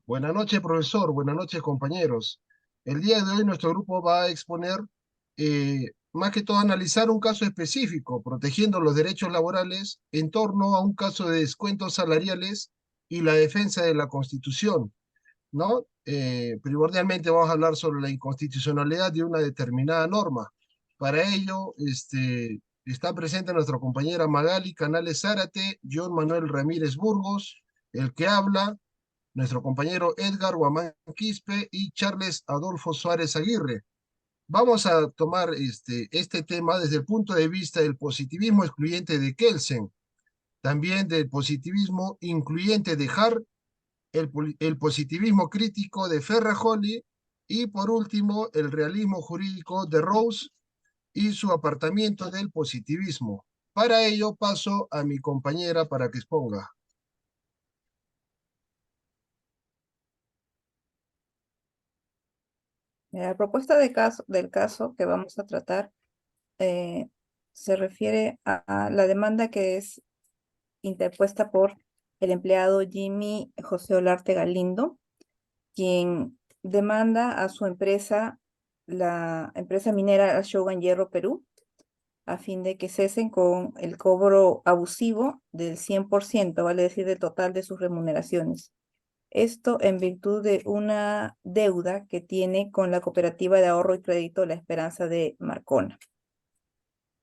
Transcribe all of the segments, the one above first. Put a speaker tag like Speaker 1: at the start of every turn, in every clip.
Speaker 1: Buenas noches, profesor. Buenas noches, compañeros. El día de hoy nuestro grupo va a exponer, más que todo, analizar un caso específico, protegiendo los derechos laborales en torno a un caso de descuentos salariales y la defensa de la Constitución, ¿no? Primordialmente vamos a hablar sobre la inconstitucionalidad de una determinada norma. Para ello, está presente nuestra compañera Magali Canales Zárate, John Manuel Ramírez Burgos, el que habla, nuestro compañero Edgar Guamán Quispe y Charles Adolfo Suárez Aguirre. Vamos a tomar este tema desde el punto de vista del positivismo excluyente de Kelsen, también del positivismo incluyente de Hart, el positivismo crítico de Ferrajoli y por último el realismo jurídico de Rose y su apartamiento del positivismo. Para ello paso a mi compañera para que exponga.
Speaker 2: La propuesta del caso que vamos a tratar eh, se refiere a la demanda que es interpuesta por el empleado Jimmy José Olarte Galindo, quien demanda a su empresa, la empresa minera Shogun Hierro Perú, a fin de que cesen con el cobro abusivo del 100%, vale decir, del total de sus remuneraciones. Esto en virtud de una deuda que tiene con la Cooperativa de Ahorro y Crédito La Esperanza de Marcona.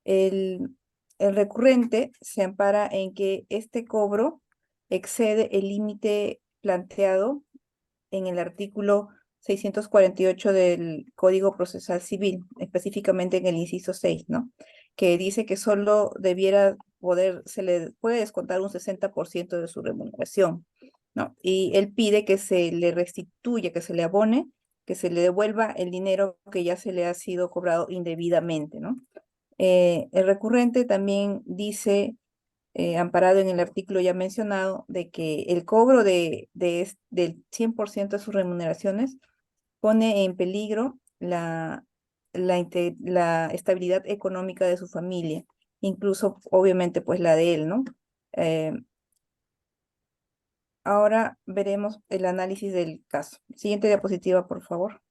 Speaker 2: El, el recurrente se ampara en que este cobro excede el límite planteado en el artículo 648 del Código Procesal Civil, específicamente en el inciso 6, ¿no? Que dice que solo se le puede descontar un 60% de su remuneración, ¿no? Y él pide que se le restituya, que se le abone, que se le devuelva el dinero que ya se le ha sido cobrado indebidamente, ¿no? El recurrente también dice, amparado en el artículo ya mencionado, de que el cobro del 100% de sus remuneraciones pone en peligro la estabilidad económica de su familia, incluso obviamente pues la de él, ¿no? Eh, Ahora veremos el análisis del caso. Siguiente diapositiva, por favor.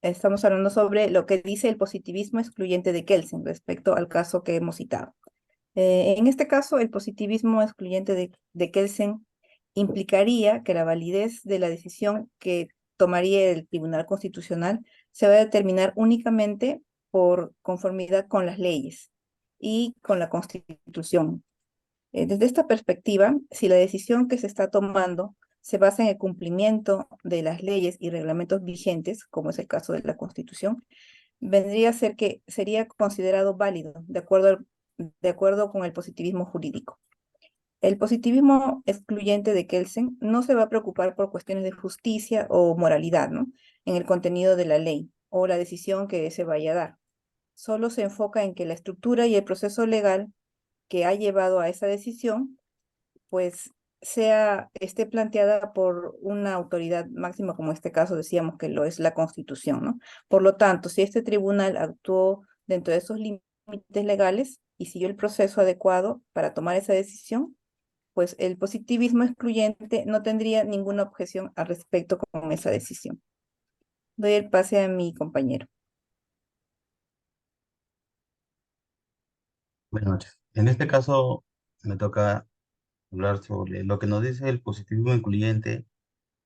Speaker 2: Estamos hablando sobre lo que dice el positivismo excluyente de Kelsen respecto al caso que hemos citado. En este caso, el positivismo excluyente de Kelsen implicaría que la validez de la decisión que tomaría el Tribunal Constitucional se va a determinar únicamente por conformidad con las leyes y con la Constitución. Desde esta perspectiva, si la decisión que se está tomando se basa en el cumplimiento de las leyes y reglamentos vigentes, como es el caso de la Constitución, vendría a ser que sería considerado válido de acuerdo con el positivismo jurídico. El positivismo excluyente de Kelsen no se va a preocupar por cuestiones de justicia o moralidad, ¿no? En el contenido de la ley o la decisión que se vaya a dar. Solo se enfoca en que la estructura y el proceso legal que ha llevado a esa decisión, pues esté planteada por una autoridad máxima, como en este caso decíamos que lo es la Constitución, ¿no? Por lo tanto, si este tribunal actuó dentro de esos límites legales y siguió el proceso adecuado para tomar esa decisión, pues el positivismo excluyente no tendría ninguna objeción al respecto con esa decisión. Doy el pase a mi compañero.
Speaker 3: Buenas noches. En este caso me toca hablar sobre lo que nos dice el positivismo incluyente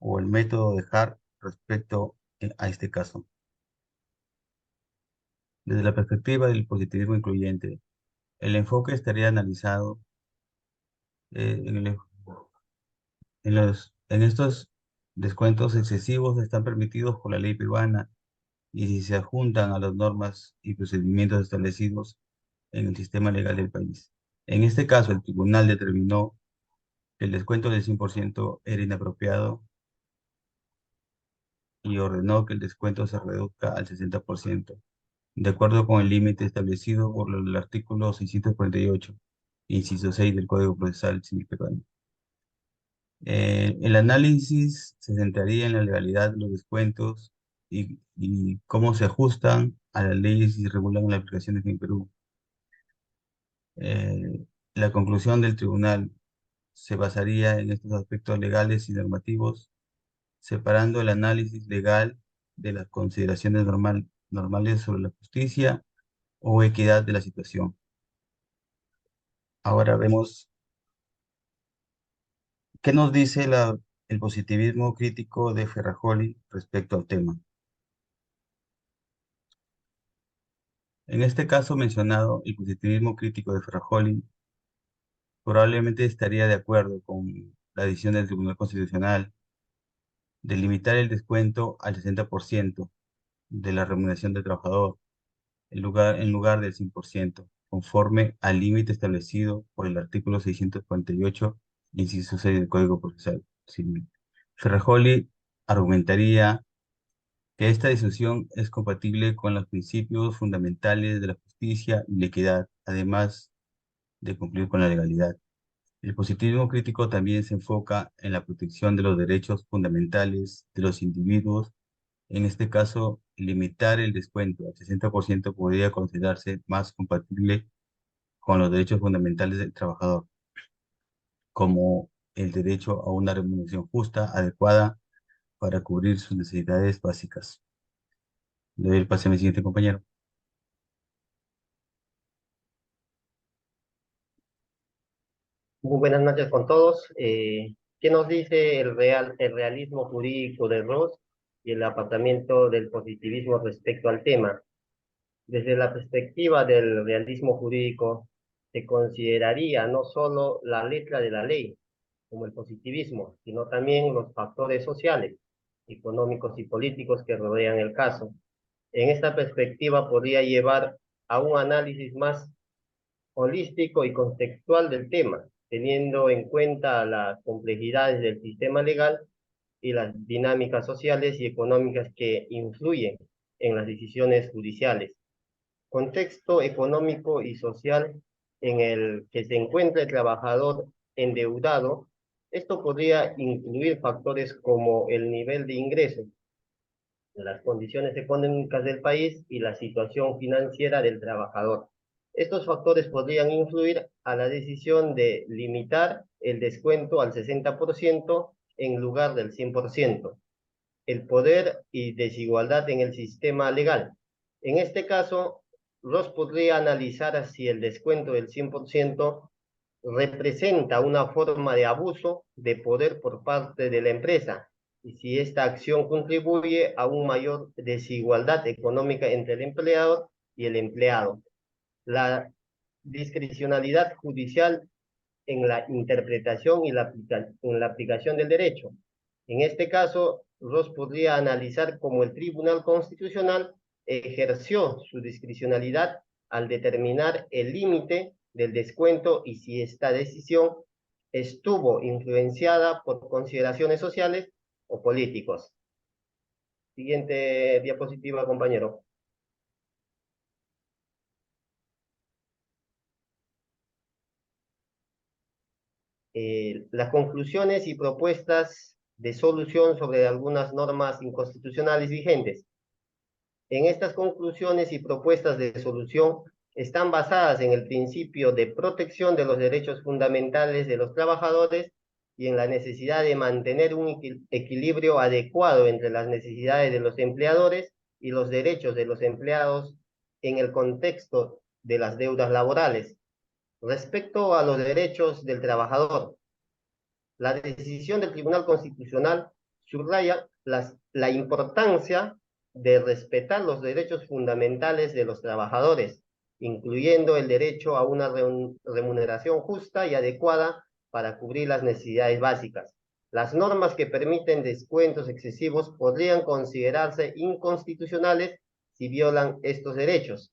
Speaker 3: o el método de Hart respecto a este caso. Desde la perspectiva del positivismo incluyente, el enfoque estaría analizado en, en estos descuentos excesivos están permitidos por la ley peruana y si se adjuntan a las normas y procedimientos establecidos en el sistema legal del país. En este caso, el tribunal determinó que el descuento del 100% era inapropiado y ordenó que el descuento se reduzca al 60%, de acuerdo con el límite establecido por el artículo 648, inciso 6 del Código Procesal Civil peruano. El análisis se centraría en la legalidad de los descuentos y cómo se ajustan a las leyes y regulan las aplicaciones en Perú. La conclusión del tribunal se basaría en estos aspectos legales y normativos, separando el análisis legal de las consideraciones normales sobre la justicia o equidad de la situación. Ahora vemos qué nos dice el positivismo crítico de Ferrajoli respecto al tema. En este caso mencionado, el positivismo crítico de Ferrajoli probablemente estaría de acuerdo con la decisión del Tribunal Constitucional de limitar el descuento al 60% de la remuneración del trabajador, en lugar del 100%, conforme al límite establecido por el artículo 648, inciso 6 del Código Procesal Civil. Ferrajoli argumentaría que esta decisión es compatible con los principios fundamentales de la justicia y la equidad, además de cumplir con la legalidad. El positivismo crítico también se enfoca en la protección de los derechos fundamentales de los individuos. En este caso, limitar el descuento al 60% podría considerarse más compatible con los derechos fundamentales del trabajador, como el derecho a una remuneración justa, adecuada, para cubrir sus necesidades básicas. Le doy el pase a mi siguiente compañero.
Speaker 4: Muy buenas noches con todos. ¿Qué nos dice el realismo jurídico de Ross y el apartamiento del positivismo respecto al tema? Desde la perspectiva del realismo jurídico, se consideraría no solo la letra de la ley, como el positivismo, sino también los factores sociales, económicos y políticos que rodean el caso. En esta perspectiva podría llevar a un análisis más holístico y contextual del tema, teniendo en cuenta las complejidades del sistema legal y las dinámicas sociales y económicas que influyen en las decisiones judiciales. Contexto económico y social en el que se encuentra el trabajador endeudado. Esto podría incluir factores como el nivel de ingresos, las condiciones económicas del país y la situación financiera del trabajador. Estos factores podrían influir a la decisión de limitar el descuento al 60% en lugar del 100%. El poder y desigualdad en el sistema legal. En este caso, Ross podría analizar si el descuento del 100% representa una forma de abuso de poder por parte de la empresa y si esta acción contribuye a una mayor desigualdad económica entre el empleador y el empleado. La discrecionalidad judicial en la interpretación y en la aplicación del derecho. En este caso, Ross podría analizar cómo el Tribunal Constitucional ejerció su discrecionalidad al determinar el límite del descuento y si esta decisión estuvo influenciada por consideraciones sociales o políticos. Siguiente diapositiva, compañero. Las conclusiones y propuestas de solución sobre algunas normas inconstitucionales vigentes. En estas conclusiones y propuestas de solución están basadas en el principio de protección de los derechos fundamentales de los trabajadores y en la necesidad de mantener un equilibrio adecuado entre las necesidades de los empleadores y los derechos de los empleados en el contexto de las deudas laborales. Respecto a los derechos del trabajador, la decisión del Tribunal Constitucional subraya la importancia de respetar los derechos fundamentales de los trabajadores, incluyendo el derecho a una remuneración justa y adecuada para cubrir las necesidades básicas. Las normas que permiten descuentos excesivos podrían considerarse inconstitucionales si violan estos derechos.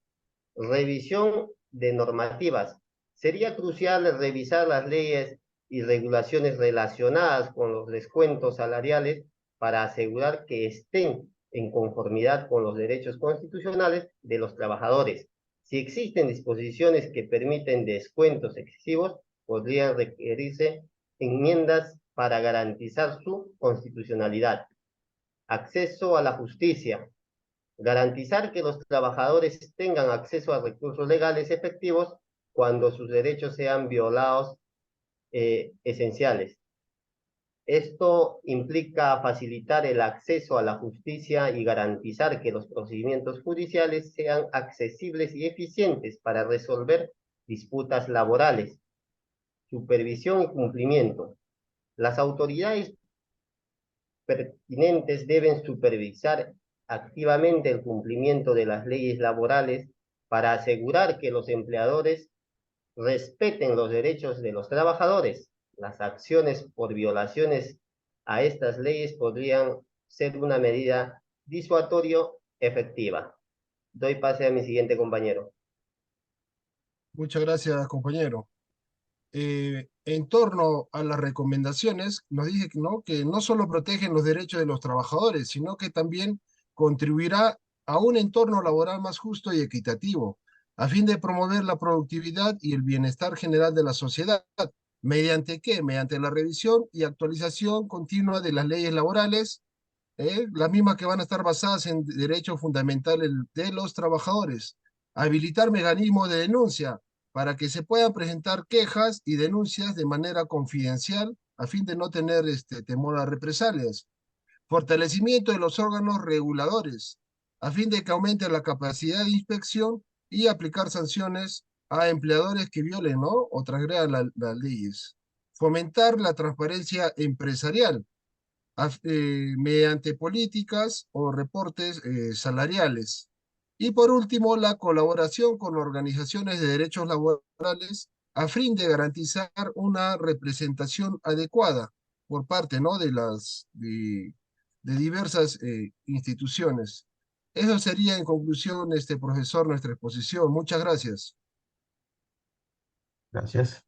Speaker 4: Revisión de normativas. Sería crucial revisar las leyes y regulaciones relacionadas con los descuentos salariales para asegurar que estén en conformidad con los derechos constitucionales de los trabajadores. Si existen disposiciones que permiten descuentos excesivos, podrían requerirse enmiendas para garantizar su constitucionalidad. Acceso a la justicia. Garantizar que los trabajadores tengan acceso a recursos legales efectivos cuando sus derechos sean violados esenciales. Esto implica facilitar el acceso a la justicia y garantizar que los procedimientos judiciales sean accesibles y eficientes para resolver disputas laborales. Supervisión y cumplimiento. Las autoridades pertinentes deben supervisar activamente el cumplimiento de las leyes laborales para asegurar que los empleadores respeten los derechos de los trabajadores. Las acciones por violaciones a estas leyes podrían ser una medida disuasorio efectiva. Doy pase a mi siguiente compañero.
Speaker 1: Muchas gracias, compañero. En torno a las recomendaciones, nos dice ¿no? que no solo protegen los derechos de los trabajadores, sino que también contribuirá a un entorno laboral más justo y equitativo, a fin de promover la productividad y el bienestar general de la sociedad. ¿Mediante qué? Mediante la revisión y actualización continua de las leyes laborales, las mismas que van a estar basadas en derechos fundamentales de los trabajadores. Habilitar mecanismos de denuncia para que se puedan presentar quejas y denuncias de manera confidencial a fin de no tener temor a represalias. Fortalecimiento de los órganos reguladores a fin de que aumente la capacidad de inspección y aplicar sanciones a empleadores que violen, ¿no? o transgredan las leyes. Fomentar la transparencia empresarial mediante políticas o reportes salariales. Y por último, la colaboración con organizaciones de derechos laborales a fin de garantizar una representación adecuada por parte, ¿no? de diversas instituciones. Eso sería en conclusión, profesor, nuestra exposición. Muchas gracias.
Speaker 3: Gracias.